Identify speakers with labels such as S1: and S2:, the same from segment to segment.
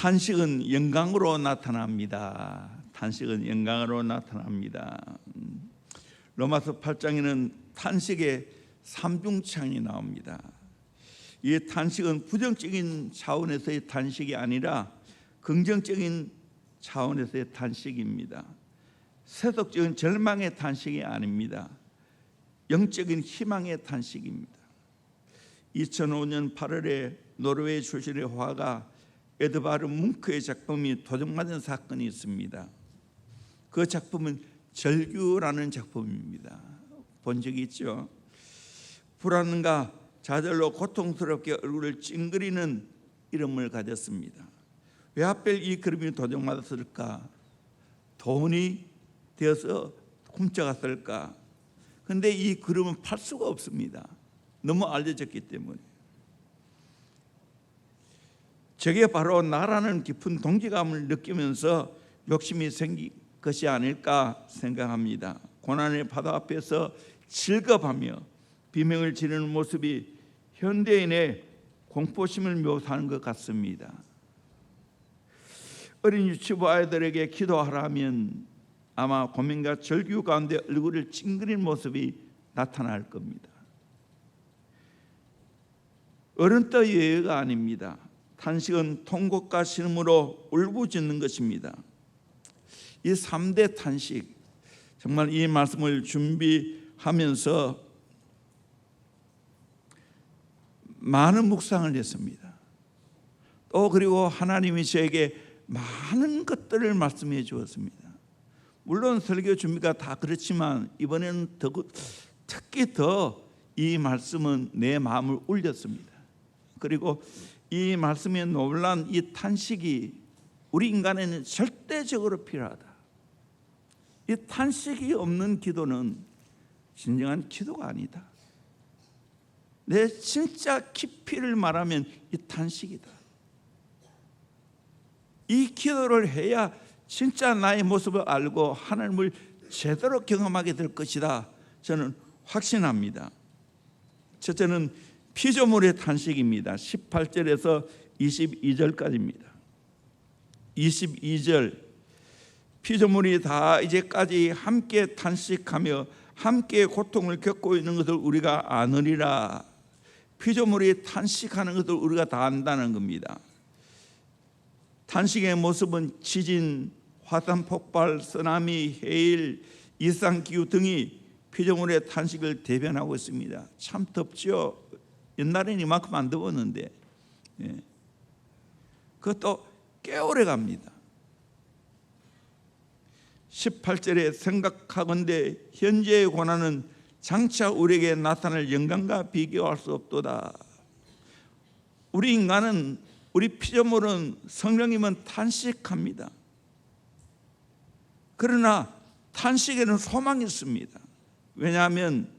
S1: 탄식은 영광으로 나타납니다. 탄식은 영광으로 나타납니다. 로마서 8장에는 탄식의 삼중창이 나옵니다. 이 탄식은 부정적인 차원에서의 탄식이 아니라 긍정적인 차원에서의 탄식입니다. 세속적인 절망의 탄식이 아닙니다. 영적인 희망의 탄식입니다. 2005년 8월에 노르웨이 출신의 화가 에드바르 뭉크의 작품이 도적맞은 사건이 있습니다. 그 작품은 절규라는 작품입니다. 본 적이 있죠? 불안과 좌절로 고통스럽게 얼굴을 찡그리는 이름을 가졌습니다. 왜 하필 이 그림이 도적맞았을까? 돈이 되어서 훔쳐갔을까? 그런데 이 그림은 팔 수가 없습니다. 너무 알려졌기 때문에. 저게 바로 나라는 깊은 동기감을 느끼면서 욕심이 생긴 것이 아닐까 생각합니다. 고난의 바다 앞에서 즐겁하며 비명을 지르는 모습이 현대인의 공포심을 묘사하는 것 같습니다. 어린 유치부 아이들에게 기도하라면 아마 고민과 절규 가운데 얼굴을 찡그린 모습이 나타날 겁니다. 어른떠 예외가 아닙니다. 탄식은 통곡과 신음으로 울부짖는 것입니다. 이 3대 탄식, 정말 이 말씀을 준비하면서 많은 묵상을 했습니다. 또 그리고 하나님이 저에게 많은 것들을 말씀해 주었습니다. 물론 설교 준비가 다 그렇지만 이번에는 특히 더 이 말씀은 내 마음을 울렸습니다. 그리고 이 말씀에 놀란 이 탄식이 우리 인간에는 절대적으로 필요하다. 이 탄식이 없는 기도는 진정한 기도가 아니다. 내 진짜 깊이를 말하면 이 탄식이다. 이 기도를 해야 진짜 나의 모습을 알고 하나님을 제대로 경험하게 될 것이다. 저는 확신합니다. 첫째는 피조물의 탄식입니다. 18절에서 22절까지입니다. 22절, 피조물이 다 이제까지 함께 탄식하며 함께 고통을 겪고 있는 것을 우리가 아느리라. 피조물이 탄식하는 것을 우리가 다 안다는 겁니다. 탄식의 모습은 지진, 화산 폭발, 쓰나미, 해일, 이상기후 등이 피조물의 탄식을 대변하고 있습니다. 참 덥죠. 옛날에는 이만큼 안 더웠는데 그것도 꽤 오래 갑니다. 18절에 생각하건대 현재의 고난은 장차 우리에게 나타날 영광과 비교할 수 없도다. 우리 인간은, 우리 피조물은 성령이면 탄식합니다. 그러나 탄식에는 소망이 있습니다. 왜냐하면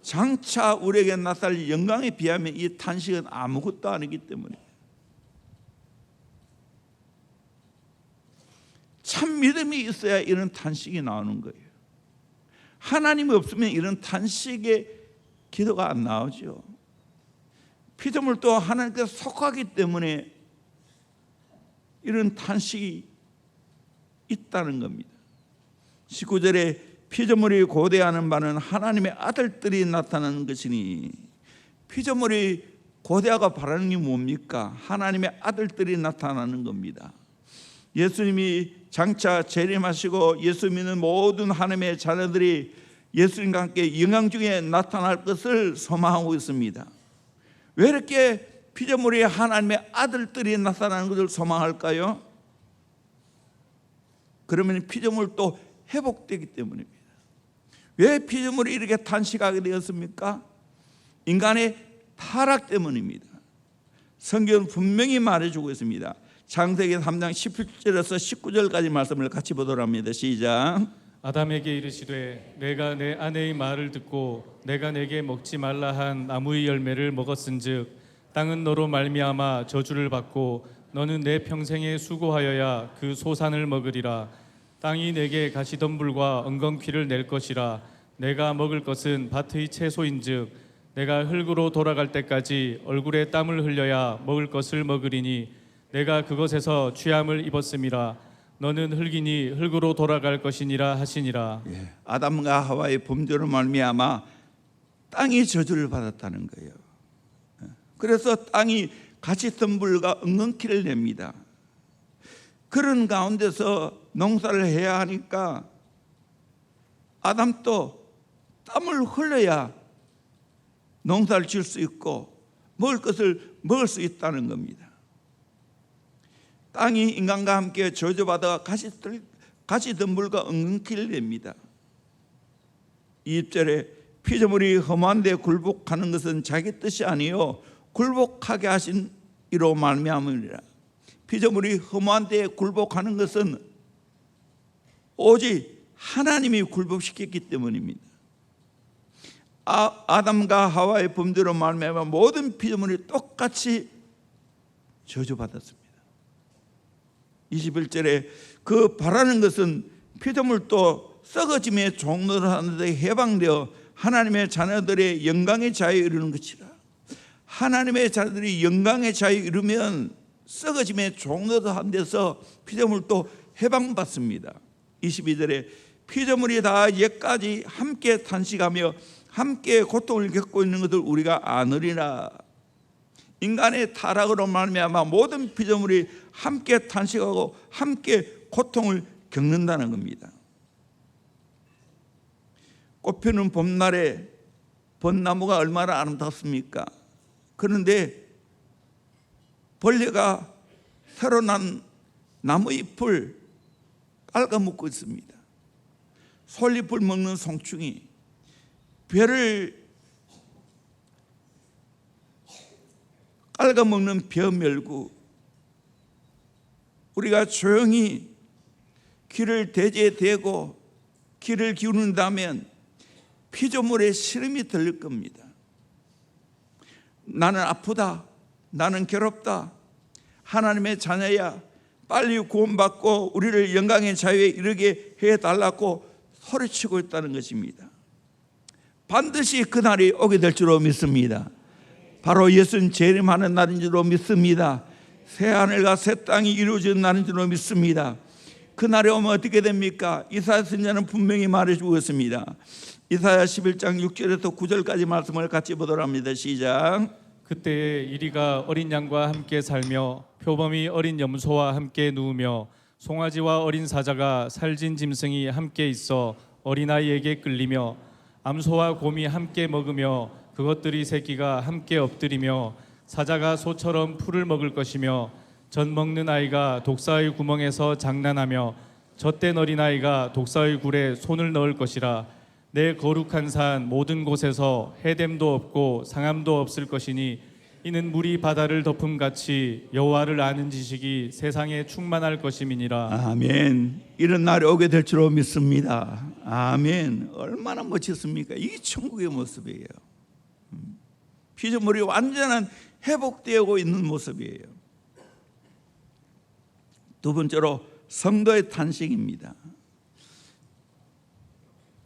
S1: 장차 우리에게 나타날 영광에 비하면 이 탄식은 아무것도 아니기 때문에. 참 믿음이 있어야 이런 탄식이 나오는 거예요. 하나님이 없으면 이런 탄식의 기도가 안 나오죠. 피조물도 하나님께 속하기 때문에 이런 탄식이 있다는 겁니다. 19절에 피조물이 고대하는 바는 하나님의 아들들이 나타나는 것이니, 피조물이 고대하고 바라는 게 뭡니까? 하나님의 아들들이 나타나는 겁니다. 예수님이 장차 재림하시고 예수 믿는 모든 하나님의 자녀들이 예수님과 함께 영광 중에 나타날 것을 소망하고 있습니다. 왜 이렇게 피조물이 하나님의 아들들이 나타나는 것을 소망할까요? 그러면 피조물도 회복되기 때문입니다. 왜 피조물이 이렇게 탄식하게 되었습니까? 인간의 타락 때문입니다. 성경은 분명히 말해주고 있습니다. 창세기 3장 17절에서 19절까지 말씀을 같이 보도록 합니다. 시작.
S2: 아담에게 이르시되 내가 내 아내의 말을 듣고 내가 내게 먹지 말라 한 나무의 열매를 먹었은즉 땅은 너로 말미암아 저주를 받고 너는 내 평생에 수고하여야 그 소산을 먹으리라. 땅이 내게 가시덤불과 엉겅퀴를 낼 것이라. 내가 먹을 것은 밭의 채소인즉 내가 흙으로 돌아갈 때까지 얼굴에 땀을 흘려야 먹을 것을 먹으리니 내가 그것에서 취함을 입었음이라. 너는 흙이니 흙으로 돌아갈 것이니라 하시니라.
S1: 아담과 하와의 범죄로 말미암아 땅이 저주를 받았다는 거예요. 그래서 땅이 가시던 불과 엉겅퀴를 냅니다. 그런 가운데서 농사를 해야 하니까 아담도 땀을 흘려야 농사를 지을 수 있고 먹을 것을 먹을 수 있다는 겁니다. 땅이 인간과 함께 저주받아 가시던 불과 엉겅퀴를 냅니다. 2절에 피조물이 험한 데 굴복하는 것은 자기 뜻이 아니요 굴복하게 하신 이로 말미암으리라. 피조물이 험한 데 굴복하는 것은 오직 하나님이 굴복시켰기 때문입니다. 아담과 하와의 범죄로 말미암아 모든 피조물이 똑같이 저주받았습니다. 21절에 그 바라는 것은 피조물도 썩어짐의 종로를 하는데 해방되어 하나님의 자녀들의 영광의 자유에 이르는 것이라. 하나님의 자녀들이 영광의 자유에 이르면 썩어짐의 종로도 한 데서 피조물도 해방받습니다. 22절에 피조물이 다 옛까지 함께 탄식하며 함께 고통을 겪고 있는 것을 우리가 아느리라. 인간의 타락으로 말미암아 모든 피조물이 함께 탄식하고 함께 고통을 겪는다는 겁니다. 꽃피는 봄날에 벚나무가 얼마나 아름답습니까? 그런데 벌레가 새로 난 나무잎을 깔아먹고 있습니다. 솔잎을 먹는 송충이, 벼를 깔아먹는 벼멸구. 우리가 조용히 귀를 대고 귀를 기울인다면 피조물의 시름이 들릴 겁니다. 나는 아프다, 나는 괴롭다, 하나님의 자녀야, 빨리 구원받고 우리를 영광의 자유에 이르게 해달라고 소리치고 있다는 것입니다. 반드시 그날이 오게 될 줄로 믿습니다. 바로 예수님 재림하는 날인 줄로 믿습니다. 새 하늘과 새 땅이 이루어지는 날인 줄로 믿습니다. 그날에 오면 어떻게 됩니까? 이사야 선지자는 분명히 말해주고 있습니다. 이사야 11장 6절에서 9절까지 말씀을 같이 보도록 합니다. 시작.
S2: 그때에 이리가 어린 양과 함께 살며 표범이 어린 염소와 함께 누우며 송아지와 어린 사자가 살진 짐승이 함께 있어 어린아이에게 끌리며 암소와 곰이 함께 먹으며 그것들이 새끼가 함께 엎드리며 사자가 소처럼 풀을 먹을 것이며 젖 먹는 아이가 독사의 구멍에서 장난하며 젖된 어린아이가 독사의 굴에 손을 넣을 것이라. 내 거룩한 산 모든 곳에서 해됨도 없고 상함도 없을 것이니 이는 물이 바다를 덮음같이 여호와를 아는 지식이 세상에 충만할 것임이니라.
S1: 아멘. 이런 날이 오게 될 줄로 믿습니다. 아멘. 얼마나 멋졌습니까? 이게 천국의 모습이에요. 피조물이 완전한 회복되고 있는 모습이에요. 두 번째로 성도의 탄식입니다.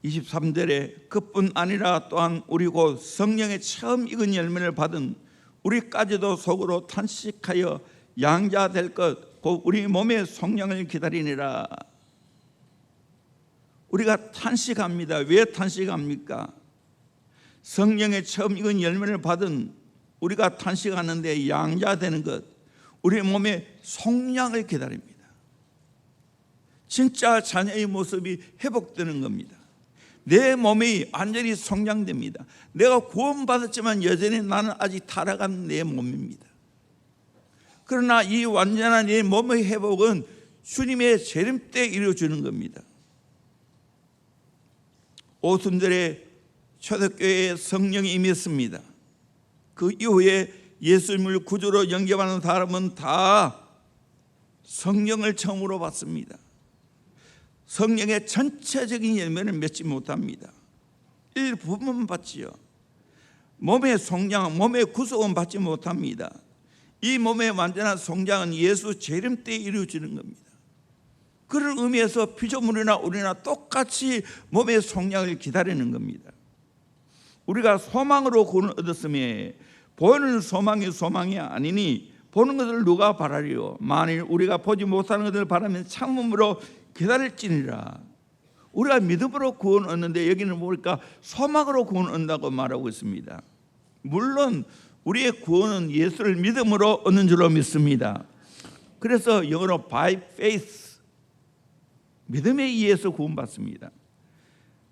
S1: 23절에 그뿐 아니라 또한 우리 곧 성령의 처음 익은 열매를 받은 우리까지도 속으로 탄식하여 양자 될 것 곧 우리 몸의 성령을 기다리니라. 우리가 탄식합니다. 왜 탄식합니까? 성령의 처음 익은 열매를 받은 우리가 탄식하는데 양자 되는 것, 우리 몸의 성량을 기다립니다. 진짜 자녀의 모습이 회복되는 겁니다. 내 몸이 완전히 성장됩니다. 내가 구원받았지만 여전히 나는 아직 타락한 내 몸입니다. 그러나 이 완전한 내 몸의 회복은 주님의 재림 때 이루어지는 겁니다. 오순절에 초대교회에 성령이 임했습니다. 그 이후에 예수님을 구주로 영접하는 사람은 다 성령을 처음으로 받습니다. 성령의 전체적인 열매는 맺지 못합니다. 일부분만 받지요. 몸의 성장, 몸의 구속은 받지 못합니다. 이 몸의 완전한 성장은 예수 재림 때 이루어지는 겁니다. 그런 의미에서 피조물이나 우리나 똑같이 몸의 성장을 기다리는 겁니다. 우리가 소망으로 구원을 얻었음에 보이는 소망이 아니니 보는 것을 누가 바라리요? 만일 우리가 보지 못하는 것을 바라면 참음으로 기다릴지니라. 우리가 믿음으로 구원 얻는데 여기는 보니까 소망으로 구원 얻는다고 말하고 있습니다. 물론 우리의 구원은 예수를 믿음으로 얻는 줄로 믿습니다. 그래서 영어로 by faith, 믿음에 의해서 구원받습니다.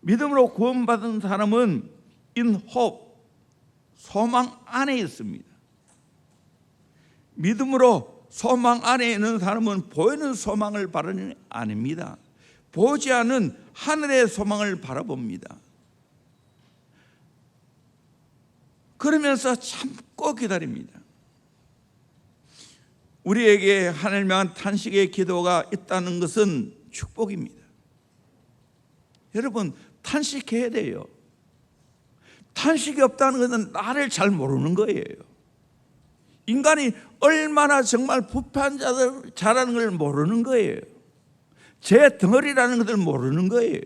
S1: 믿음으로 구원받은 사람은 in hope, 소망 안에 있습니다. 믿음으로 소망 안에 있는 사람은 보이는 소망을 바라는 게 아닙니다. 보지 않은 하늘의 소망을 바라봅니다. 그러면서 참고 기다립니다. 우리에게 하나님을 향한 탄식의 기도가 있다는 것은 축복입니다. 여러분, 탄식해야 돼요. 탄식이 없다는 것은 나를 잘 모르는 거예요. 인간이 얼마나 정말 부패한 자라는 걸 모르는 거예요. 제 덩어리라는 것을 모르는 거예요.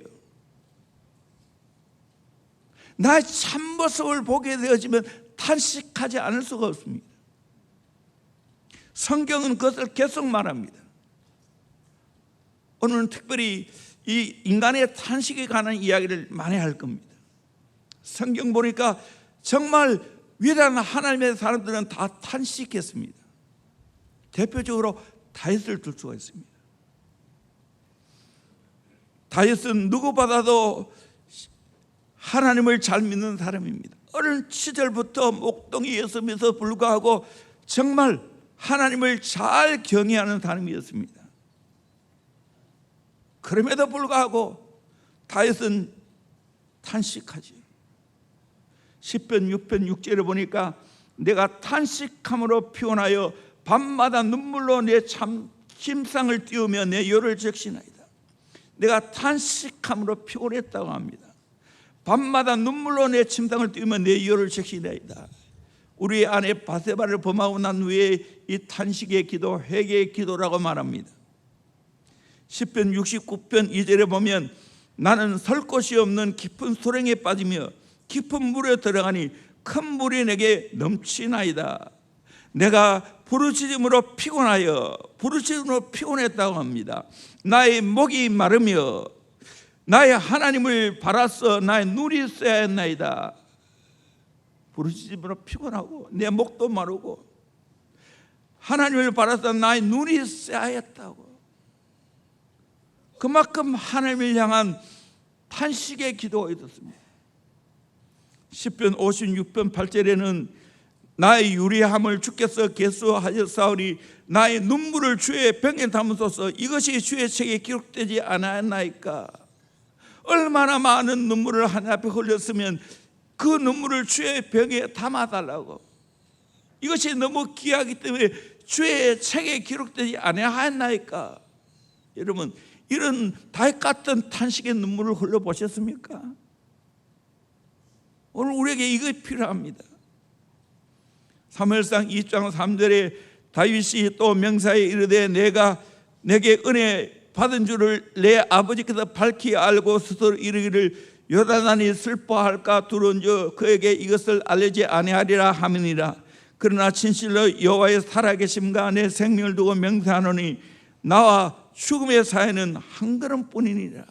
S1: 나의 참모습을 보게 되어지면 탄식하지 않을 수가 없습니다. 성경은 그것을 계속 말합니다. 오늘은 특별히 이 인간의 탄식에 관한 이야기를 많이 할 겁니다. 성경 보니까 정말 위대한 하나님의 사람들은 다 탄식했습니다. 대표적으로 다윗을 들 수가 있습니다. 다윗은 누구보다도 하나님을 잘 믿는 사람입니다. 어린 시절부터 목동이었음에도 불구하고 정말 하나님을 잘 경외하는 사람이었습니다. 그럼에도 불구하고 다윗은 탄식하지. 10편 6편 6절에 보니까 내가 탄식함으로 피곤하여 밤마다 눈물로 내 심상을 띄우며 내 혀를 적시나이다. 내가 탄식함으로 피곤했다고 합니다. 밤마다 눈물로 내 침상을 띄우며 내 혀를 적시나이다. 우리 아내 바세바를 범하고 난 후에 이 탄식의 기도, 회개의 기도라고 말합니다. 10편 69편 2절에 보면 나는 설 곳이 없는 깊은 수렁에 빠지며 깊은 물에 들어가니 큰 물이 내게 넘치나이다. 내가 부르짖음으로 피곤했다고 합니다. 나의 목이 마르며 나의 하나님을 바라서 나의 눈이 쎄했나이다. 부르짖음으로 피곤하고 내 목도 마르고 하나님을 바라서 나의 눈이 쎄하였다고. 그만큼 하나님을 향한 탄식의 기도가 있었습니다. 10편 56편 8절에는 나의 유리함을 주께서 계수하셨사오니 나의 눈물을 주의 병에 담으소서. 이것이 주의 책에 기록되지 않았나이까. 얼마나 많은 눈물을 하나님 앞에 흘렸으면 그 눈물을 주의 병에 담아달라고. 이것이 너무 귀하기 때문에 주의 책에 기록되지 않았나이까. 여러분, 이런 다윗 같은 탄식의 눈물을 흘려보셨습니까? 오늘 우리에게 이것이 필요합니다. 사무엘상 2장 3절에 다윗이 또 명사에 이르되 내가 내게 은혜 받은 줄을 내 아버지께서 밝히 알고 스스로 이르기를 요나단이 슬퍼할까 두려운즉 그에게 이것을 알리지 아니하리라 하미니라. 그러나 진실로 여호와의 살아계심과 내 생명을 두고 명세하노니 나와 죽음의 사이는 한 걸음뿐이니라.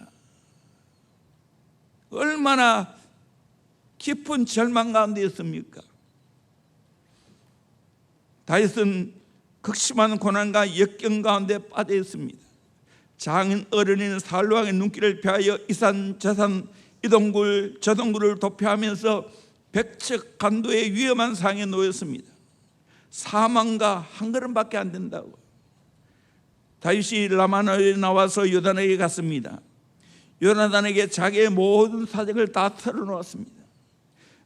S1: 얼마나 깊은 절망 가운데 있습니까? 다윗은 극심한 고난과 역경 가운데 빠져 있습니다. 장인 어른인 사울왕의 눈길을 피하여 이산 저산 이동굴 저동굴을 도피하면서 백척 간도의 위험한 상황에 놓였습니다. 사망과 한 걸음밖에 안 된다고. 다윗이 라마나에 나와서 요단에게 갔습니다. 요나단에게 자기의 모든 사정을 다 털어놓았습니다.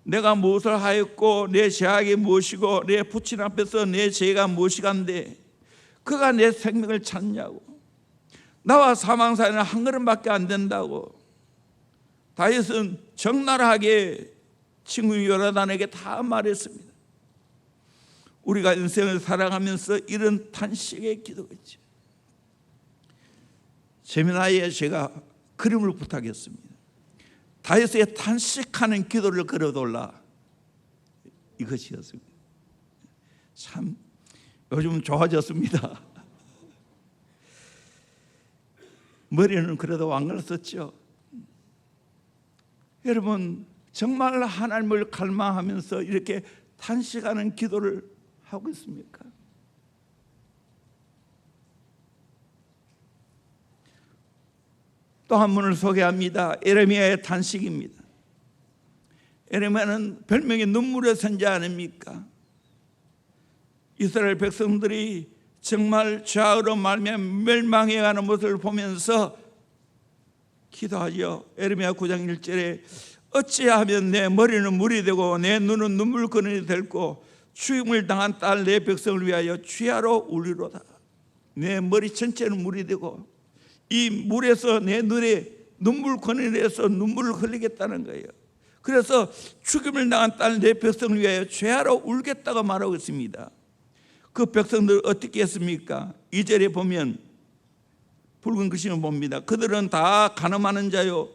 S1: 내가 무엇을 하였고 내 죄악이 무엇이고 내 부친 앞에서 내 죄가 무엇이간데 그가 내 생명을 찾냐고. 나와 사망 사이는 한 걸음밖에 안 된다고. 다윗은 적나라하게 친구 요나단에게 다 말했습니다. 우리가 인생을 살아가면서 이런 탄식의 기도가 있죠. 세미나에 제가 그림을 부탁했습니다. 다윗의 탄식하는 기도를 그려달라. 이것이었습니다. 참 요즘 좋아졌습니다. 머리는 그래도 왕걸 썼죠. 여러분, 정말 하나님을 갈망하면서 이렇게 탄식하는 기도를 하고 있습니까? 또 한 분을 소개합니다. 에레미야의 탄식입니다. 에레미야는 별명이 눈물의 선자 아닙니까? 이스라엘 백성들이 정말 죄악으로 말미암아 멸망해가는 모습을 보면서 기도하죠. 에레미야 9장 1절에 어찌하면 내 머리는 물이 되고 내 눈은 눈물그늘이 될고 죽임을 당한 딸 내 백성을 위하여 취하로 울리로다. 내 머리 전체는 물이 되고 이 물에서 내 눈에 눈물그늘에서 눈물을 흘리겠다는 거예요. 그래서 죽임을 당한 딸 내 백성을 위하여 죄하러 울겠다고 말하고 있습니다. 그 백성들 어떻게 했습니까? 2절에 보면 붉은 글씨를 봅니다. 그들은 다 간음하는 자요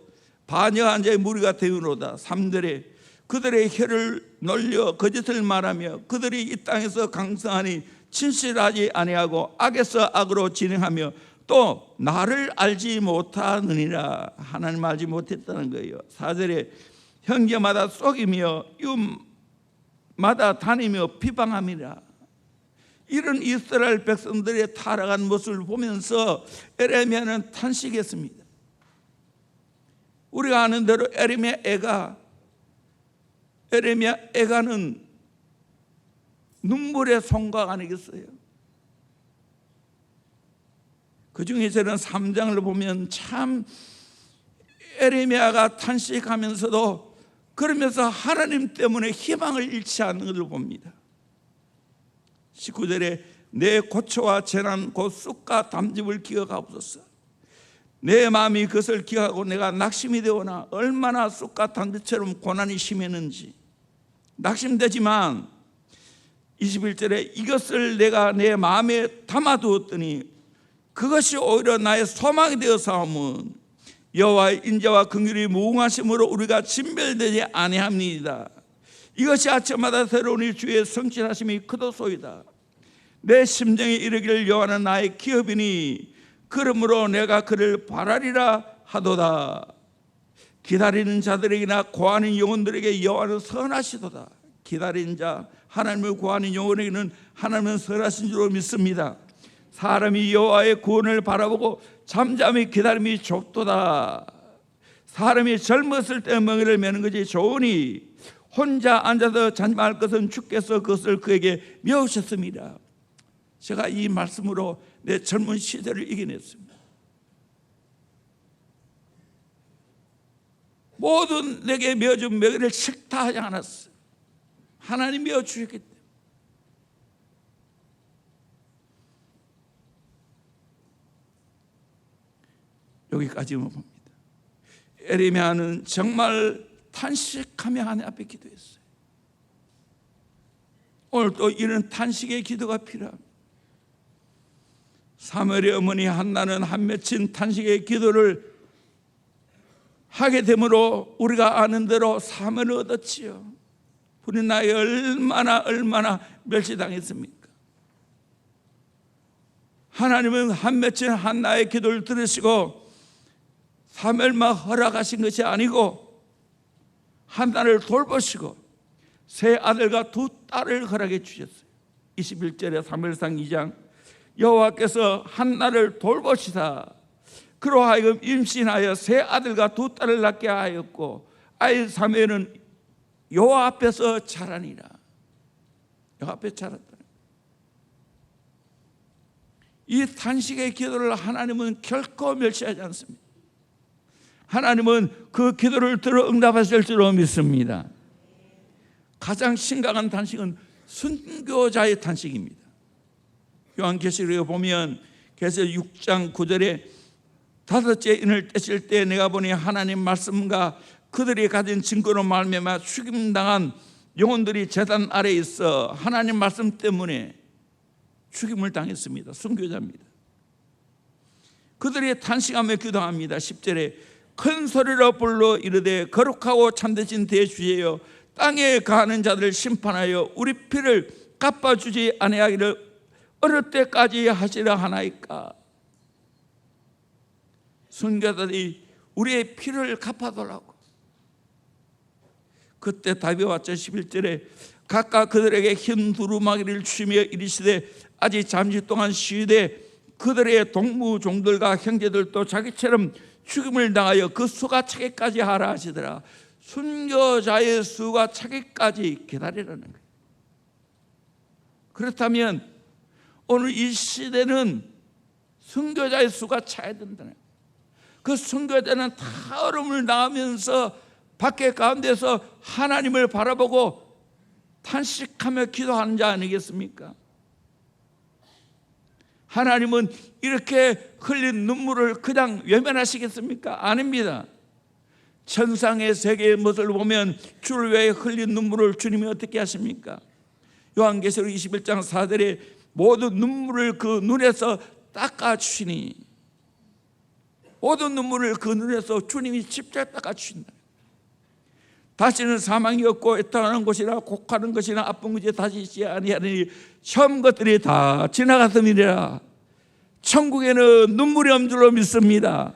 S1: 반역한 자의 무리가 되우로다. 3절에 그들의 혀를 놀려 거짓을 말하며 그들이 이 땅에서 강성하니 진실하지 아니하고 악에서 악으로 진행하며 또 나를 알지 못하느니라. 하나님 알지 못했다는 거예요. 4절에 형제마다 속이며 이웃마다 다니며 비방함이라. 이런 이스라엘 백성들의 타락한 모습을 보면서 에레미야는 탄식했습니다. 우리가 아는 대로 에레미야 애가는 눈물의 송각 아니겠어요? 그 중에 저는 3장을 보면 참 에레미야가 탄식하면서도 그러면서 하나님 때문에 희망을 잃지 않는 것을 봅니다. 19절에 내 고초와 재난 곧 쑥과 담즙을 기억하옵소서. 내 마음이 그것을 기억하고 내가 낙심이 되오나 얼마나 쑥과 담즙처럼 고난이 심했는지. 낙심되지만 21절에 이것을 내가 내 마음에 담아두었더니 그것이 오히려 나의 소망이 되어 사오면 여호와의 인자와 긍휼이 무궁하심으로 우리가 진멸되지 아니함이니이다. 이것이 아침마다 새로우니 주의 성실하심이 크도소이다. 내 심정에 이르기를 여호와는 나의 기업이니 그러므로 내가 그를 바라리라 하도다. 기다리는 자들에게나 구하는 영혼들에게 여호와는 선하시도다. 기다리는 자 하나님을 구하는 영혼에게는 하나님은 선하신 줄로 믿습니다. 사람이 여호와의 구원을 바라보고 잠잠히 기다림이 좁도다. 사람이 젊었을 때 멍에를 매는 것이 좋으니 혼자 앉아서 잠잠할 것은 주께서 그것을 그에게 메우셨습니다. 제가 이 말씀으로 내 젊은 시대를 이겨냈습니다. 모든 내게 메어준 멍에를 싫다하지 않았어요. 하나님 메어주셨기 때문에. 여기까지만 봅니다. 에레미야는 정말 탄식하며 하나님 앞에 기도했어요. 오늘 또 이런 탄식의 기도가 필요합니다. 사무엘의 어머니 한나는 한 맺힌 탄식의 기도를 하게 되므로 우리가 아는 대로 사무엘을 얻었지요. 우리 나이 얼마나 멸시당했습니까? 하나님은 한 맺힌 한나의 기도를 들으시고 사무엘만 허락하신 것이 아니고 한나를 돌보시고 세 아들과 두 딸을 허락해 주셨어요. 21절에 사무엘상 2장 여호와께서 한나를 돌보시사 그로 하여금 임신하여 세 아들과 두 딸을 낳게 하였고 아이 사무엘은 여호와 앞에서 자라니라. 여호와 앞에 자랐다. 이 탄식의 기도를 하나님은 결코 멸시하지 않습니다. 하나님은 그 기도를 들어 응답하실 줄로 믿습니다. 가장 심각한 탄식은 순교자의 탄식입니다. 요한계시록에 보면 계시록 6장 9절에 다섯째 인을 떼실 때 내가 보니 하나님 말씀과 그들이 가진 증거로 말미암아 죽임당한 영혼들이 제단 아래에 있어 하나님 말씀 때문에 죽임을 당했습니다. 순교자입니다. 그들이 탄식하며 기도합니다. 10절에 큰 소리로 불러 이르되 거룩하고 참되신 대주예여 땅에 가하는 자들을 심판하여 우리 피를 갚아주지 아니하기를 어느 때까지 하시려 하나이까? 선교사들이 우리의 피를 갚아달라고. 그때 답이 왔죠. 11절에 각각 그들에게 흰 두루마기를 주시며 이르시되 아직 잠시 동안 쉬되 그들의 동무종들과 형제들도 자기처럼 죽임을 당하여 그 수가 차기까지 하라 하시더라. 순교자의 수가 차기까지 기다리라는 거예요. 그렇다면 오늘 이 시대는 순교자의 수가 차야 된다는 거예요. 그 순교자는 다 어려움을 당하면서 밖에 가운데서 하나님을 바라보고 탄식하며 기도하는 자 아니겠습니까? 하나님은 이렇게 흘린 눈물을 그냥 외면하시겠습니까? 아닙니다. 천상의 세계의 모습을 보면 주를 위해 흘린 눈물을 주님이 어떻게 하십니까? 요한계시록 21장 4절에 모든 눈물을 그 눈에서 닦아주시니, 모든 눈물을 그 눈에서 주님이 직접 닦아주신다. 다시는 사망이 없고 애통하는 곳이나 곡하는 것이나 아픈 것이 다시 있지 아니하니 처음 것들이 다 지나갔음이라. 천국에는 눈물이 없는 줄로 믿습니다.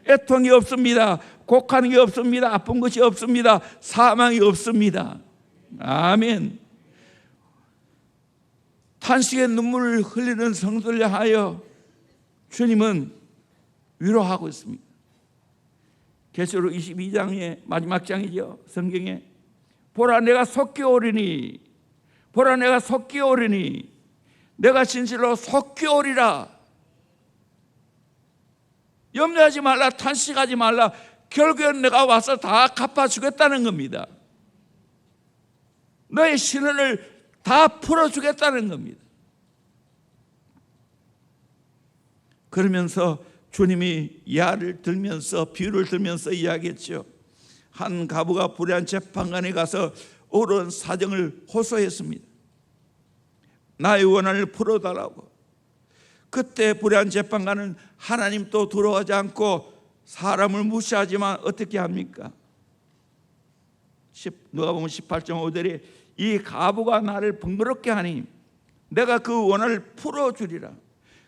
S1: 애통이 없습니다. 곡하는 게 없습니다. 아픈 것이 없습니다. 사망이 없습니다. 아멘. 탄식의 눈물을 흘리는 성도를 향하여 주님은 위로하고 있습니다. 계시록 22장의 마지막 장이죠. 성경에 보라 내가 속히 오리니, 보라 내가 속히 오리니, 내가 진실로 속히 오리라. 염려하지 말라, 탄식하지 말라. 결국엔 내가 와서 다 갚아주겠다는 겁니다. 너의 신원을 다 풀어주겠다는 겁니다. 그러면서 주님이 야를 들면서, 비유를 들면서 이야기했죠. 한 가부가 불의한 재판관에 가서 옳은 사정을 호소했습니다. 나의 원한을 풀어달라고. 그때 불의한 재판관은 하나님도 두려워하지 않고 사람을 무시하지만 어떻게 합니까? 누가복음 18.5절에 이 가부가 나를 번거롭게 하니 내가 그 원한을 풀어주리라.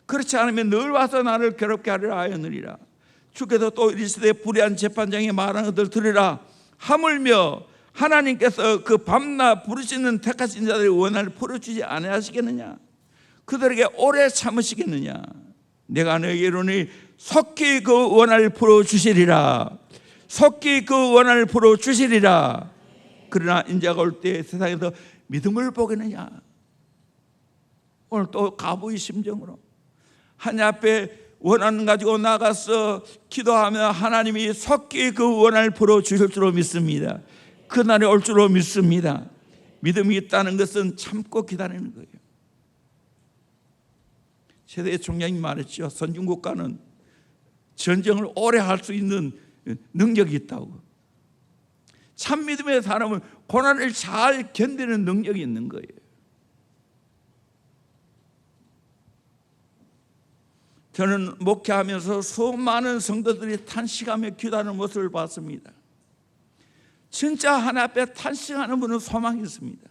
S1: 그렇지 않으면 늘 와서 나를 괴롭게 하리라 하였느니라. 주께서 또 이르시되 불의한 재판장이 말하는 것을 들으라. 하물며 하나님께서 그 밤낮 부르시는 택하신 자들의 원한을 풀어주지 아니하시겠느냐? 그들에게 오래 참으시겠느냐? 내가 너에게 이르노니 속히 그 원한을 풀어주시리라. 속히 그 원한을 풀어주시리라. 그러나 인자가 올 때 세상에서 믿음을 보겠느냐? 오늘 또 가부의 심정으로 하나님 앞에 원한 가지고 나가서 기도하면 하나님이 속히 그 원한을 풀어주실 줄로 믿습니다. 그날이 올 줄로 믿습니다. 믿음이 있다는 것은 참고 기다리는 거예요. 세대의 총장님이 말했죠. 선진국가는 전쟁을 오래 할 수 있는 능력이 있다고. 참 믿음의 사람은 고난을 잘 견디는 능력이 있는 거예요. 저는 목회하면서 수많은 성도들이 탄식하며 기도하는 모습을 봤습니다. 진짜 하나님 앞에 탄식하는 분은 소망이 있습니다.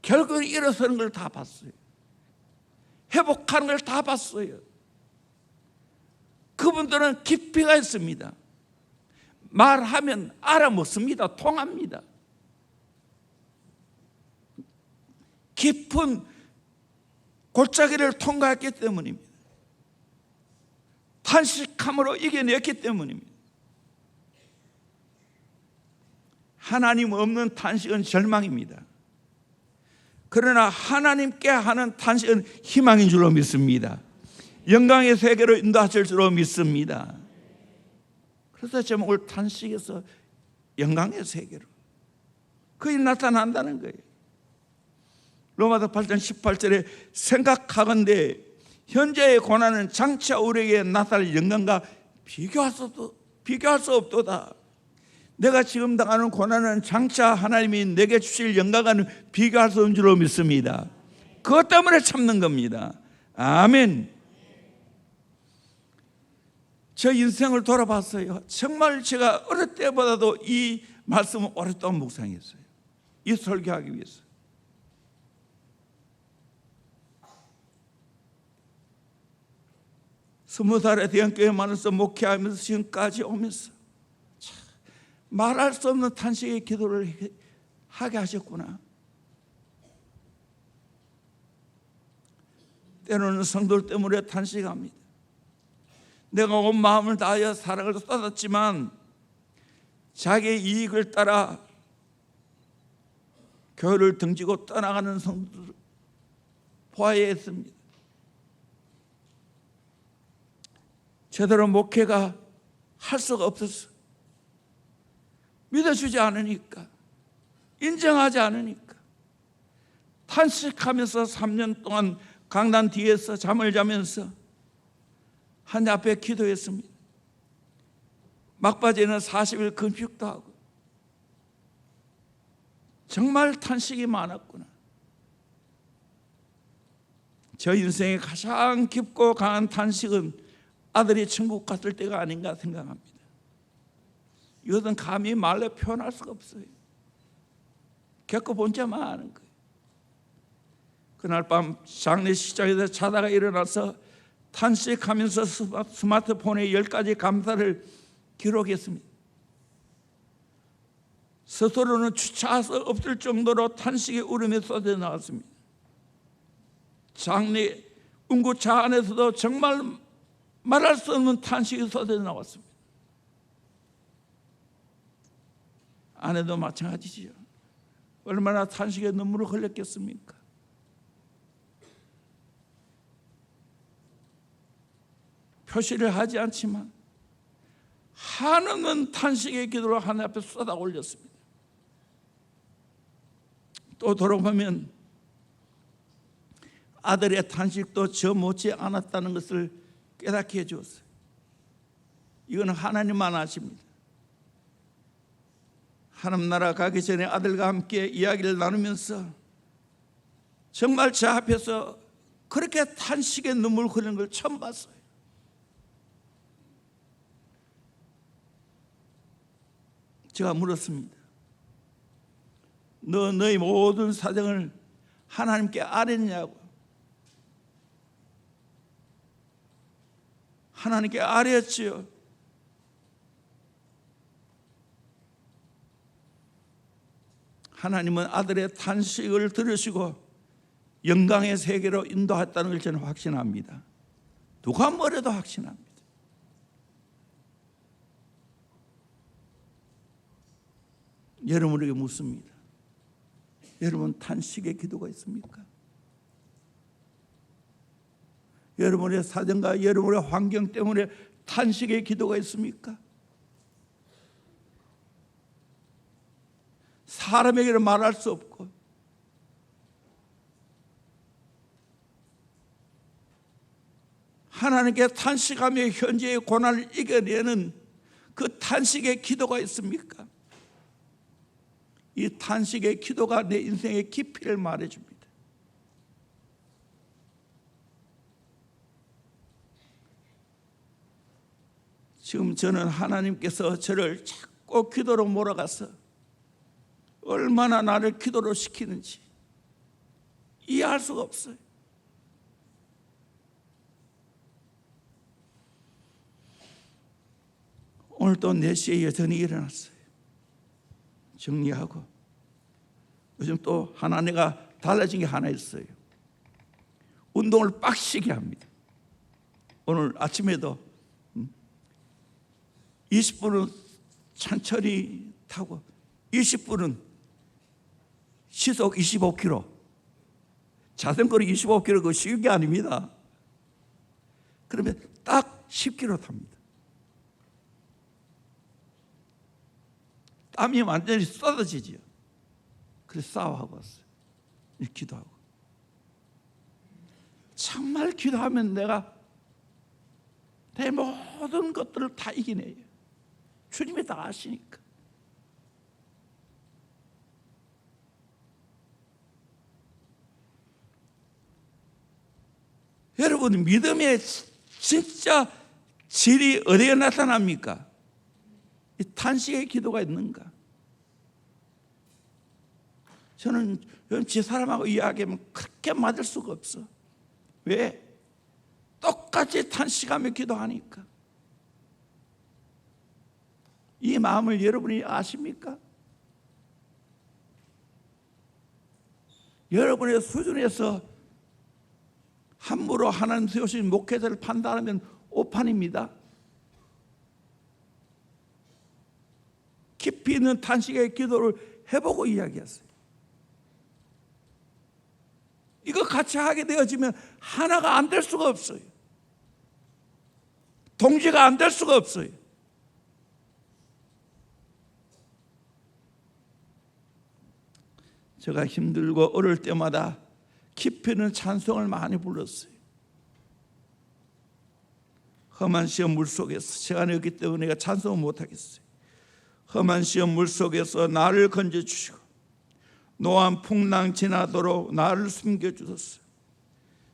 S1: 결국은 일어서는 걸 다 봤어요. 회복하는 걸 다 봤어요. 그분들은 깊이가 있습니다. 말하면 알아먹습니다. 통합니다. 깊은 골짜기를 통과했기 때문입니다. 탄식함으로 이겨냈기 때문입니다. 하나님 없는 탄식은 절망입니다. 그러나 하나님께 하는 탄식은 희망인 줄로 믿습니다. 영광의 세계로 인도하실 줄로 믿습니다. 그래서 제목을 탄식에서 영광의 세계로 그게 나타난다는 거예요. 로마서 8장 18절에 생각하건대 현재의 고난은 장차 우리에게 나타날 영광과 비교할 수 없도다. 내가 지금 당하는 고난은 장차 하나님이 내게 주실 영광과는 비교할 수 없는 줄로 믿습니다. 그것 때문에 참는 겁니다. 아멘. 저 인생을 돌아봤어요. 정말 제가 어릴 때보다도 이 말씀을 오랫동안 묵상했어요. 이 설교하기 위해서. 20살에 대한교회 만나서 목회하면서 지금까지 오면서 참 말할 수 없는 탄식의 기도를 하게 하셨구나. 때로는 성도들 때문에 탄식합니다. 내가 온 마음을 다하여 사랑을 쏟았지만 자기의 이익을 따라 교회를 등지고 떠나가는 성도들을 보아야 했습니다. 제대로 목회가 할 수가 없었어. 믿어주지 않으니까, 인정하지 않으니까. 탄식하면서 3년 동안 강단 뒤에서 잠을 자면서 하나님 앞에 기도했습니다. 막바지에는 40일 금식도 하고 정말 탄식이 많았구나. 저 인생의 가장 깊고 강한 탄식은 아들이 천국 갔을 때가 아닌가 생각합니다. 이것은 감히 말로 표현할 수가 없어요. 겪어본 자만 아는 거예요. 그날 밤 장례식장에서 자다가 일어나서 탄식하면서 스마트폰에 10가지 감사를 기록했습니다. 스스로는 주체할 수 없을 정도로 탄식의 울음이 쏟아 나왔습니다. 장례 운구차 안에서도 정말 말할 수 없는 탄식이 쏟아 나왔습니다. 아내도 마찬가지지요. 얼마나 탄식에 눈물을 흘렸겠습니까? 표시를 하지 않지만 한없는 탄식의 기도를 하나님 앞에 쏟아 올렸습니다. 또 돌아보면 아들의 탄식도 저 못지 않았다는 것을 깨닫게 해주었어요. 이건 하나님만 아십니다. 하나님 나라 가기 전에 아들과 함께 이야기를 나누면서 정말 제 앞에서 그렇게 탄식의 눈물 흐르는 걸 처음 봤어요. 제가 물었습니다. 너희 모든 사정을 하나님께 아뢰냐고. 하나님께 아뢰었지요. 하나님은 아들의 탄식을 들으시고 영광의 세계로 인도했다는 걸 저는 확신합니다. 누가 뭐래도 확신합니다. 여러분에게 묻습니다. 여러분 탄식의 기도가 있습니까? 여러분의 사정과 여러분의 환경 때문에 탄식의 기도가 있습니까? 사람에게는 말할 수 없고 하나님께 탄식하며 현재의 고난을 이겨내는 그 탄식의 기도가 있습니까? 이 탄식의 기도가 내 인생의 깊이를 말해줍니다. 지금 저는 하나님께서 저를 자꾸 기도로 몰아가서 얼마나 나를 기도로 시키는지 이해할 수가 없어요. 오늘 또 4시에 여전히 일어났어요. 정리하고. 요즘 또 하나 내가 달라진 게 하나 있어요. 운동을 빡시게 합니다. 오늘 아침에도 20분은 천천히 타고 20분은 시속 25km. 자전거로 25km 그거 쉬운 게 아닙니다. 그러면 딱 10km 탑니다. 땀이 완전히 쏟아지죠. 그래서 싸워하고 왔어요. 기도하고. 정말 기도하면 내가 내 모든 것들을 다 이기네요. 주님이 다 아시니까. 여러분 믿음의 진짜 질이 어디에 나타납니까? 이 탄식의 기도가 있는가? 저는 제 사람하고 이야기하면 그렇게 맞을 수가 없어. 왜? 똑같이 탄식하며 기도하니까 이 마음을 여러분이 아십니까? 여러분의 수준에서 함부로 하나님 세우신 목회자를 판단하면 오판입니다. 깊이 있는 탄식의 기도를 해보고 이야기했어요. 이거 같이 하게 되어지면 하나가 안 될 수가 없어요. 동지가 안 될 수가 없어요. 제가 힘들고 어려울 때마다 깊이 있는 찬송을 많이 불렀어요. 험한 시험 물속에서 시간이 없기 때문에 내가 찬송을 못하겠어요. 험한 시험 물속에서 나를 건져주시고 노한 풍랑 지나도록 나를 숨겨주소서.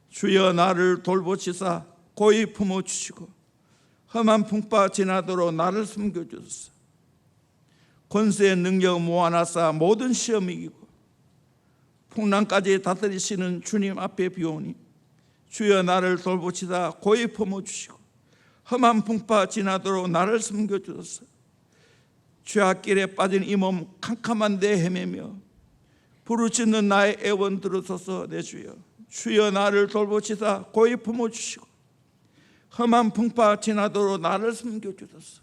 S1: 주여 나를 돌보시사 고이 품어주시고 험한 풍파 지나도록 나를 숨겨주소서. 권세의 능력 모아놔서 모든 시험 이기고 풍랑까지 다스리시는 주님 앞에 비오니 주여 나를 돌보시다 고이 품어주시고 험한 풍파 지나도록 나를 숨겨주소서. 죄악길에 빠진 이 몸 캄캄한데 헤매며 부르짖는 나의 애원 들으소서. 내 주여 주여 나를 돌보시다 고이 품어주시고 험한 풍파 지나도록 나를 숨겨주소서.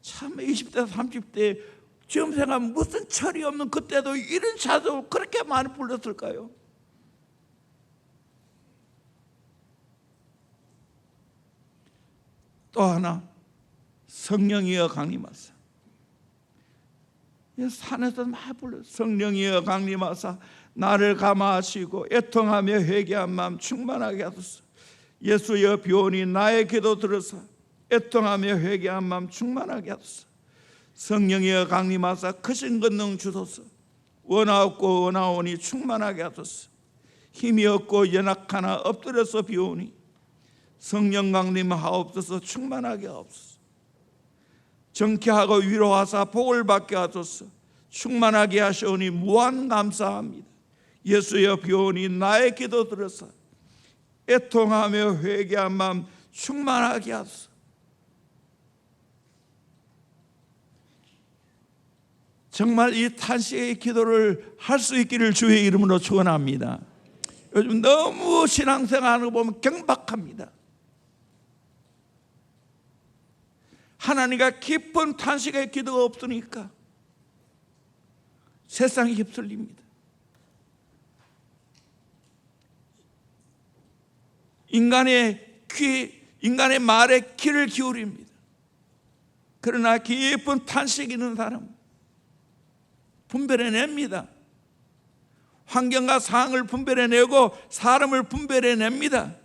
S1: 참 20대 30대 지금 생각하면 무슨 철이 없는 그때도 이런 찬송을 그렇게 많이 불렀을까요? 또 하나 성령이여 강림하사. 산에서 많이 불렀어요. 성령이여 강림하사 나를 감화하시고 애통하며 회개한 마음 충만하게 하소서. 예수여 비오니 나의 기도 들으사 애통하며 회개한 마음 충만하게 하소서. 성령이여 강림하사 크신 권능 주소서. 원하옵고 원하오니 충만하게 하소서. 힘이 없고 연약하나 엎드려서 비오니 성령 강림하옵소서. 충만하게 하옵소서. 정케하고 위로하사 복을 받게 하소서. 충만하게 하시오니 무한 감사합니다. 예수여 비오니 나의 기도 들으사 애통하며 회개한 마음 충만하게 하소서. 정말 이 탄식의 기도를 할 수 있기를 주의 이름으로 축원합니다. 요즘 너무 신앙생활하는 거 보면 경박합니다. 하나님과 깊은 탄식의 기도가 없으니까 세상에 휩쓸립니다. 인간의 말에 귀를 기울입니다. 그러나 깊은 탄식이 있는 사람은 분별해냅니다. 환경과 상황을 분별해내고 사람을 분별해냅니다.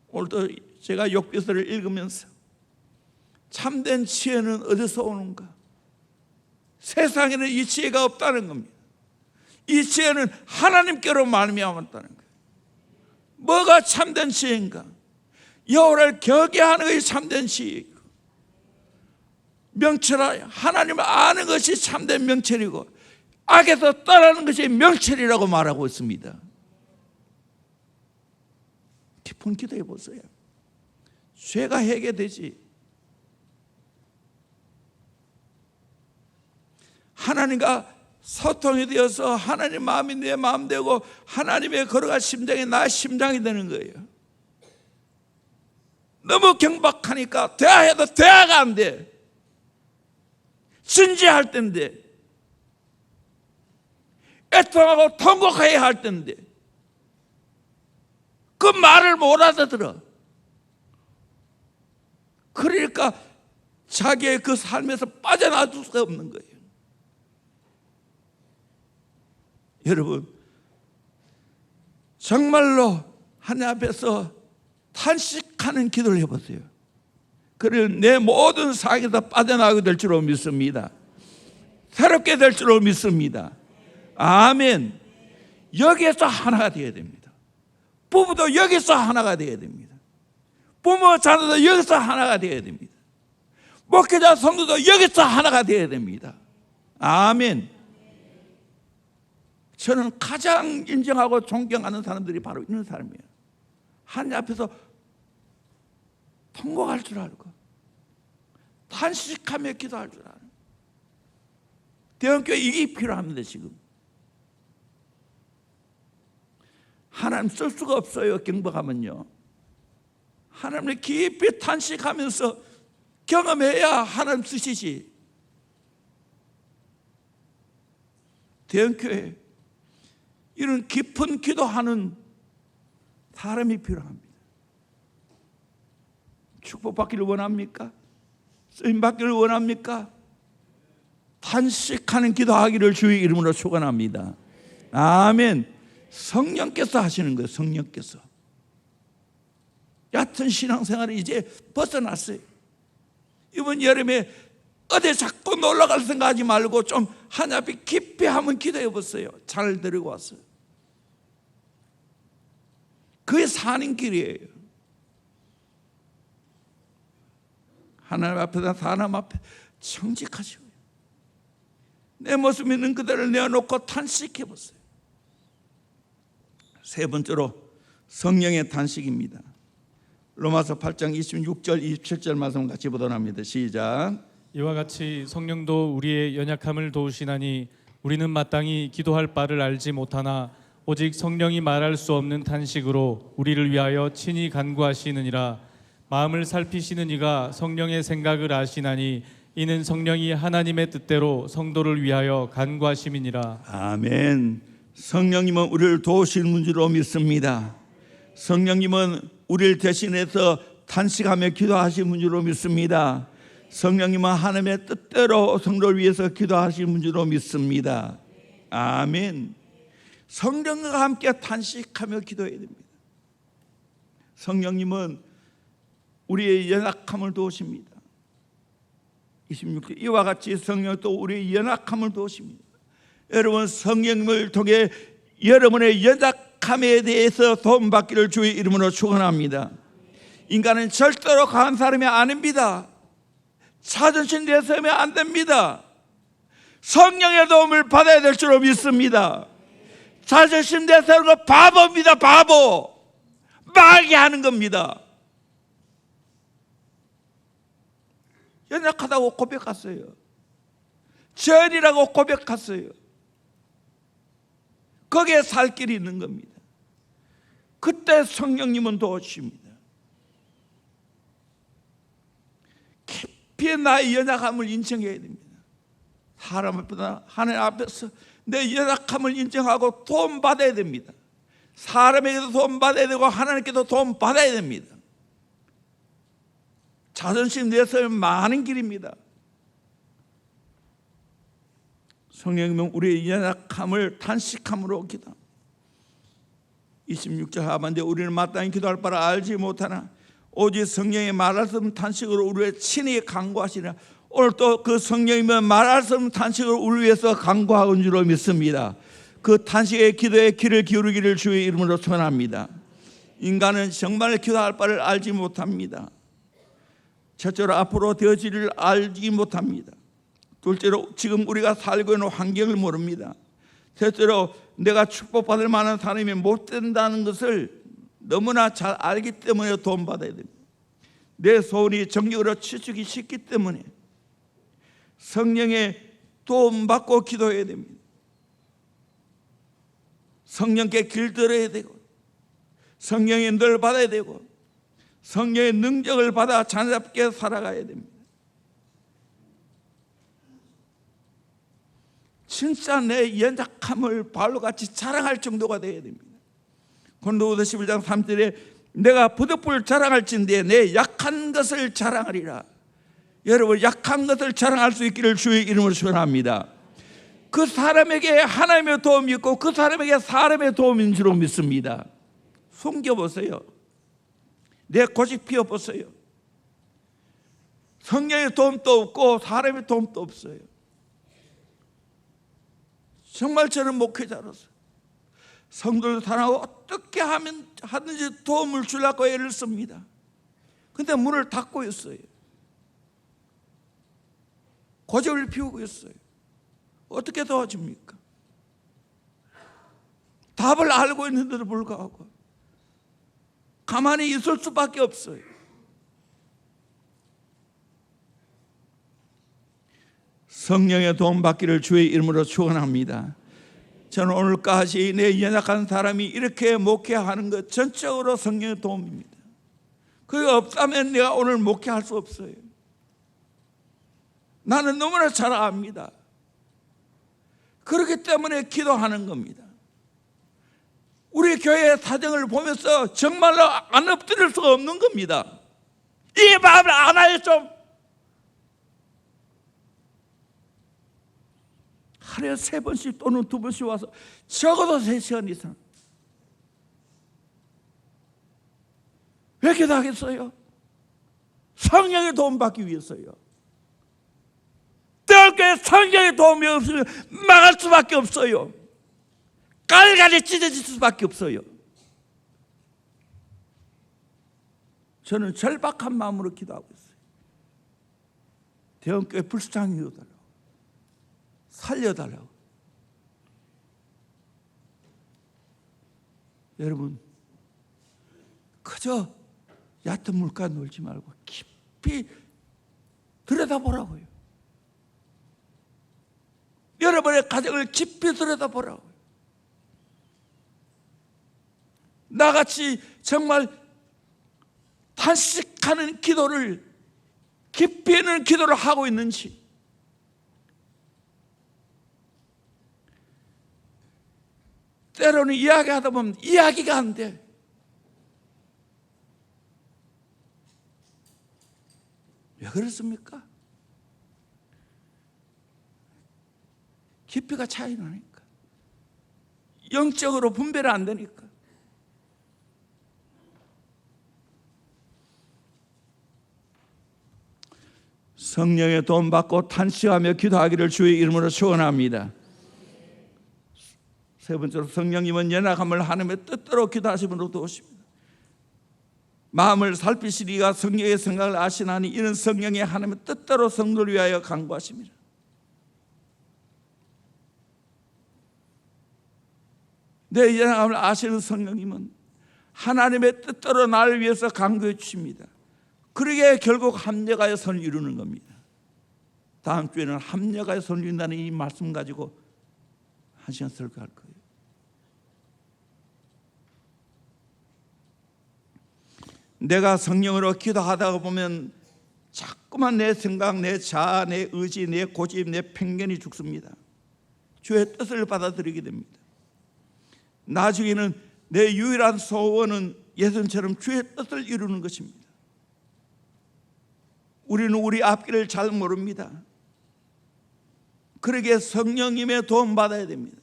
S1: 오늘도 제가 욥기서를 읽으면서 참된 지혜는 어디서 오는가? 세상에는 이 지혜가 없다는 겁니다. 이 지혜는 하나님께로 말미암았다는 거예요. 뭐가 참된 지혜인가? 여호와를 경외하는 것이 참된 지혜이고, 명철하여 하나님을 아는 것이 참된 명철이고, 악에서 떠나는 것이 명철이라고 말하고 있습니다. 깊은 기도해 보세요. 죄가 해결되지. 하나님과 소통이 되어서 하나님 마음이 내 마음 되고 하나님의 걸어갈 심장이 나의 심장이 되는 거예요. 너무 경박하니까 대화해도 대화가 안 돼. 진지할 때인데, 애통하고 통곡해야 할 때인데 그 말을 못 알아들어. 그러니까 자기의 그 삶에서 빠져나올 수가 없는 거예요. 여러분, 정말로 하나님 앞에서 탄식하는 기도를 해보세요. 그래서 내 모든 상황에서 빠져나오게 될 줄로 믿습니다. 새롭게 될 줄로 믿습니다. 아멘. 여기에서 하나가 되어야 됩니다. 부부도 여기서 하나가 되어야 됩니다. 부모 자녀도 여기서 하나가 되어야 됩니다. 목회자 성도도 여기서 하나가 되어야 됩니다. 아멘. 저는 가장 인정하고 존경하는 사람들이 바로 이런 사람이에요. 하나님 앞에서 통곡할 줄 알고 탄식하며 기도할 줄 아는 대형교회 이게 필요합니다. 지금 하나님 쓸 수가 없어요. 경박하면요, 하나님을 깊이 탄식하면서 경험해야 하나님 쓰시지. 대형교회 이런 깊은 기도하는 사람이 필요합니다. 축복받기를 원합니까? 쓰임받기를 원합니까? 탄식하는 기도하기를 주의 이름으로 축원합니다. 아멘. 성령께서 하시는 거예요. 성령께서. 얕은 신앙생활을 이제 벗어났어요. 이번 여름에 어디 자꾸 놀러갈 생각하지 말고 좀 하나님 앞에 깊이 한번 기도해 보세요. 잘 데리고 왔어요. 그게 사는 길이에요. 하나님 앞에다 사람 앞에 정직하시고 내 모습 있는 그대를 내어놓고 탄식해 보세요. 세 번째로 성령의 탄식입니다. 로마서 8장 26절 27절 말씀 같이 보도록 합니다. 시작.
S2: 이와 같이 성령도 우리의 연약함을 도우시나니 우리는 마땅히 기도할 바를 알지 못하나 오직 성령이 말할 수 없는 탄식으로 우리를 위하여 친히 간구하시느니라. 마음을 살피시는 이가 성령의 생각을 아시나니 이는 성령이 하나님의 뜻대로 성도를 위하여 간구하심이니라.
S1: 아멘. 성령님은 우리를 도우시는 줄로 믿습니다. 성령님은 우리를 대신해서 탄식하며 기도하시는 줄로 믿습니다. 성령님은 하나님의 뜻대로 성도를 위해서 기도하시는 줄로 믿습니다. 아멘. 성령과 함께 탄식하며 기도해야 됩니다. 성령님은 우리의 연약함을 도우십니다. 26절 이와 같이 성령도 우리의 연약함을 도우십니다. 여러분, 성령님을 통해 여러분의 연약함에 대해서 도움받기를 주의 이름으로 축원합니다. 인간은 절대로 강한 사람이 아닙니다. 자존심 내세우면 안 됩니다. 성령의 도움을 받아야 될 줄로 믿습니다. 자존심 내세우는 거 바보입니다. 바보. 마귀하는 겁니다. 연약하다고 고백했어요. 죄인이라고 고백했어요. 거기에 살 길이 있는 겁니다. 그때 성령님은 도우십니다. 깊이 나의 연약함을 인정해야 됩니다. 사람 앞에서 하나님 앞에서 내 연약함을 인정하고 도움받아야 됩니다. 사람에게도 도움받아야 되고 하나님께도 도움받아야 됩니다. 자존심 내세우면 많은 길입니다. 성령님은 우리의 연약함을 탄식함으로 기도. 26절 하반대 우리는 마땅히 기도할 바를 알지 못하나 오직 성령의 말할 수 없는 탄식으로 우리의 친히 간구하시라. 오늘 또 그 성령님은 말할 수 없는 탄식으로 우리 위해서 간구하는 줄로 믿습니다. 그 탄식의 기도에 귀를 기울이기를 주의 이름으로 축원합니다. 인간은 정말 기도할 바를 알지 못합니다. 첫째로 앞으로 되어지를 알지 못합니다. 둘째로 지금 우리가 살고 있는 환경을 모릅니다. 셋째로 내가 축복받을 만한 사람이 못 된다는 것을 너무나 잘 알기 때문에 도움받아야 됩니다. 내 소원이 정력으로 치우기 쉽기 때문에 성령의 도움받고 기도해야 됩니다. 성령께 길들여야 되고 성령의 인도를 받아야 되고 성령의 능력을 받아 자녀답게 살아가야 됩니다. 진짜 내 연약함을 바울같이 자랑할 정도가 되어야 됩니다. 고린도후서 11장 3절에 내가 부득불 자랑할진대 내 약한 것을 자랑하리라. 여러분, 약한 것을 자랑할 수 있기를 주의 이름으로 축원합니다. 그 사람에게 하나님의 도움이 있고 그 사람에게 사람의 도움인 줄로 믿습니다. 숨겨보세요. 내 고집 피워보세요. 성령의 도움도 없고 사람의 도움도 없어요. 정말 저는 목회자로서 성도를 사랑하고 어떻게 하면 하든지 도움을 주려고 애를 씁니다. 그런데 문을 닫고 있어요. 고집을 피우고 있어요. 어떻게 도와줍니까? 답을 알고 있는데도 불구하고 가만히 있을 수밖에 없어요. 성령의 도움 받기를 주의 이름으로 축원합니다. 저는 오늘까지 내 연약한 사람이 이렇게 목회하는 것 전적으로 성령의 도움입니다. 그게 없다면 내가 오늘 목회할 수 없어요. 나는 너무나 잘 압니다. 그렇기 때문에 기도하는 겁니다. 우리 교회의 사정을 보면서 정말로 안 엎드릴 수가 없는 겁니다. 이 마음을 알아야 좀. 하루에 3번씩 또는 2번씩 와서 적어도 3시간 이상. 왜 기도하겠어요? 성령의 도움 받기 위해서요. 뜨겁게 성령의 도움이 없으면 망할 수밖에 없어요. 깔깔이 찢어질 수밖에 없어요. 저는 절박한 마음으로 기도하고 있어요. 대형교회 불쌍히 여달라고, 살려달라고. 여러분, 그저 얕은 물가 놀지 말고 깊이 들여다보라고요. 여러분의 가정을 깊이 들여다보라고요. 나같이 정말 탄식하는 기도를, 깊이 있는 기도를 하고 있는지, 때로는 이야기하다 보면 이야기가 안 돼. 왜 그렇습니까? 깊이가 차이 나니까, 영적으로 분별이 안 되니까. 성령의 도움 받고 탄식하며 기도하기를 주의 이름으로 축원합니다. 세 번째로, 성령님은 연약함을 하나님의 뜻대로 기도하심으로 도우십니다. 마음을 살피시리가 성령의 생각을 아시나니 이는 성령이 하나님의 뜻대로 성도를 위하여 간구하십니다. 내 연약함을 아시는 성령님은 하나님의 뜻대로 나를 위해서 간구해 주십니다. 그러기에 결국 합력하여 선을 이루는 겁니다. 다음 주에는 합력하여 선을 이룬다는 이 말씀 가지고 한 시간 설교할 거예요. 내가 성령으로 기도하다가 보면 자꾸만 내 생각, 내 자아, 내 의지, 내 고집, 내 편견이 죽습니다. 주의 뜻을 받아들이게 됩니다. 나중에는 내 유일한 소원은 예수님처럼 주의 뜻을 이루는 것입니다. 우리는 우리 앞길을 잘 모릅니다. 그러기에 성령님의 도움 받아야 됩니다.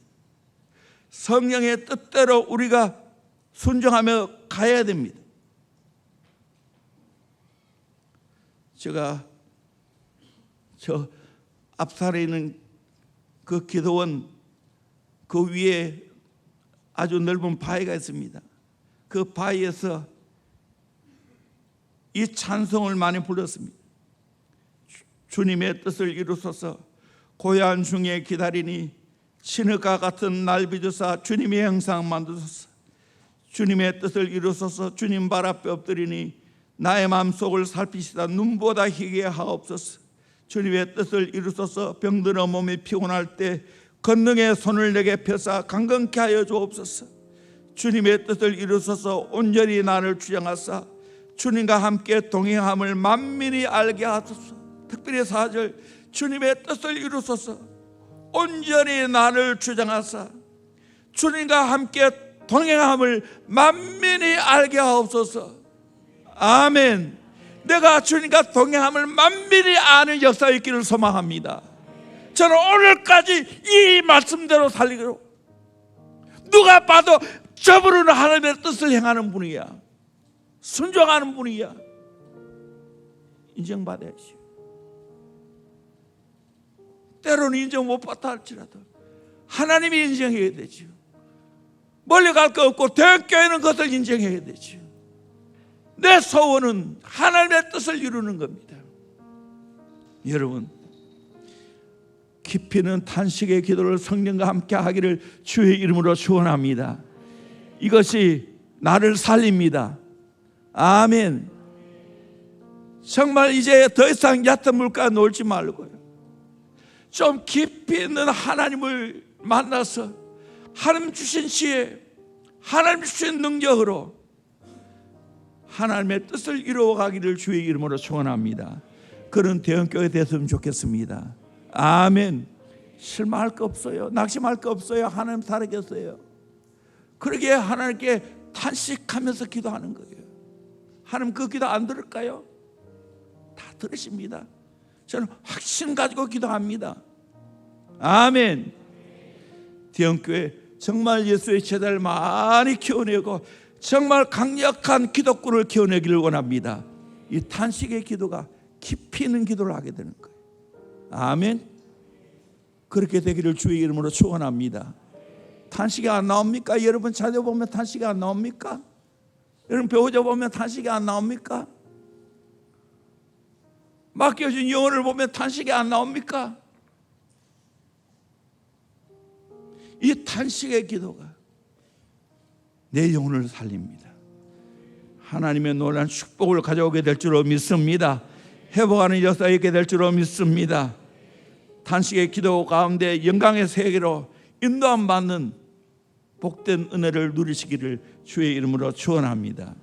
S1: 성령의 뜻대로 우리가 순종하며 가야 됩니다. 제가 저 앞산에 있는 그 기도원 그 위에 아주 넓은 바위가 있습니다. 그 바위에서 이 찬송을 많이 불렀습니다. 주님의 뜻을 이루소서, 고요한 중에 기다리니 진흙과 같은 날 빚으사 주님의 형상 만드소서. 주님의 뜻을 이루소서, 주님 발 앞에 엎드리니 나의 마음속을 살피시다 눈보다 희게 하옵소서. 주님의 뜻을 이루소서, 병들어 몸이 피곤할 때 권능의 손을 내게 펴사 강건케 하여 주옵소서. 주님의 뜻을 이루소서, 온전히 나를 주장하사 주님과 함께 동행함을 만민이 알게 하소서. 특별히 4절, 주님의 뜻을 이루소서, 온전히 나를 주장하사 주님과 함께 동행함을 만민이 알게 하옵소서. 아멘. 내가 주님과 동행함을 만민이 아는 역사의 길을 소망합니다. 저는 오늘까지 이 말씀대로 살리기로, 누가 봐도 저분은 하나님의 뜻을 행하는 분이야, 순종하는 분이야, 인정받아야지. 때로는 인정 못 받다 할지라도 하나님이 인정해야 되죠. 멀리 갈 거 없고 대교회는 그것을 인정해야 되죠. 내 소원은 하나님의 뜻을 이루는 겁니다. 여러분, 깊이 있는 탄식의 기도를 성령과 함께 하기를 주의 이름으로 축원합니다. 이것이 나를 살립니다. 아멘. 정말 이제 더 이상 얕은 물가에 놀지 말고요, 좀 깊이 있는 하나님을 만나서 하나님 주신 지혜, 하나님 주신 능력으로 하나님의 뜻을 이루어가기를 주의 이름으로 축원합니다. 그런 대형교회 됐으면 좋겠습니다. 아멘. 실망할 거 없어요. 낙심할 거 없어요. 하나님 살아계세요. 그러기에 하나님께 탄식하면서 기도하는 거예요. 하나님 그 기도 안 들을까요? 다 들으십니다. 저는 확신 가지고 기도합니다. 아멘. 대형교회 정말 예수의 제자를 많이 키워내고 정말 강력한 기독군을 키워내기를 원합니다. 이 탄식의 기도가 깊이 있는 기도를 하게 되는 거예요. 아멘. 그렇게 되기를 주의 이름으로 축원합니다. 탄식이 안 나옵니까? 여러분 자녀 보면 탄식이 안 나옵니까? 여러분 배우자 보면 탄식이 안 나옵니까? 맡겨진 영혼을 보면 탄식이 안 나옵니까? 이 탄식의 기도가 내 영혼을 살립니다. 하나님의 놀라운 축복을 가져오게 될 줄로 믿습니다. 회복하는 역사가 있게 될 줄로 믿습니다. 탄식의 기도 가운데 영광의 세계로 인도함 받는 복된 은혜를 누리시기를 주의 이름으로 축원합니다.